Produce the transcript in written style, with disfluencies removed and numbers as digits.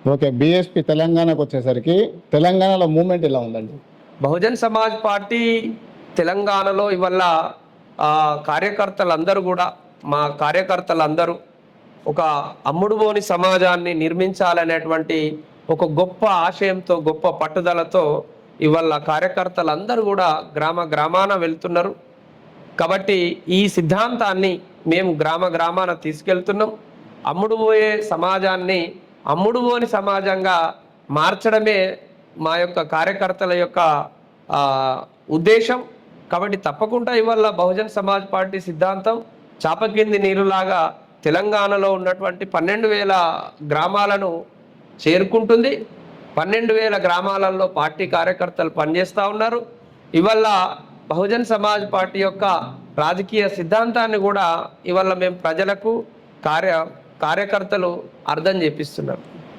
Okay, BSP తెలంగాణకు వచ్చేసరికి తెలంగాణలో మూమెంట్ ఎలా ఉందండి? బహుజన్ సమాజ్ పార్టీ తెలంగాణలో ఇవాళ కార్యకర్తలందరూ కూడా, మా కార్యకర్తలందరూ ఒక అమ్ముడుపోని సమాజాన్ని నిర్మించాలనేటువంటి ఒక గొప్ప ఆశయంతో, గొప్ప పట్టుదలతో ఇవాళ కార్యకర్తలందరూ కూడా గ్రామ గ్రామాన వెళ్తున్నారు. కాబట్టి ఈ సిద్ధాంతాన్ని మేము గ్రామ గ్రామాన తీసుకెళ్తున్నాం. అమ్ముడుపోయే సమాజాన్ని అమ్ముడుపోని సమాజంగా మార్చడమే మా యొక్క కార్యకర్తల యొక్క ఉద్దేశం. కాబట్టి తప్పకుండా ఇవాళ బహుజన్ సమాజ్ పార్టీ సిద్ధాంతం చాపకింది నీరులాగా తెలంగాణలో ఉన్నటువంటి 12,000 గ్రామాలను చేరుకుంటుంది. 12,000 గ్రామాలలో పార్టీ కార్యకర్తలు పనిచేస్తూ ఉన్నారు. ఇవాళ బహుజన్ సమాజ్ పార్టీ యొక్క రాజకీయ సిద్ధాంతాన్ని కూడా ఇవాళ మేము ప్రజలకు కార్యకర్తలు అర్థం చేపిస్తున్నారు.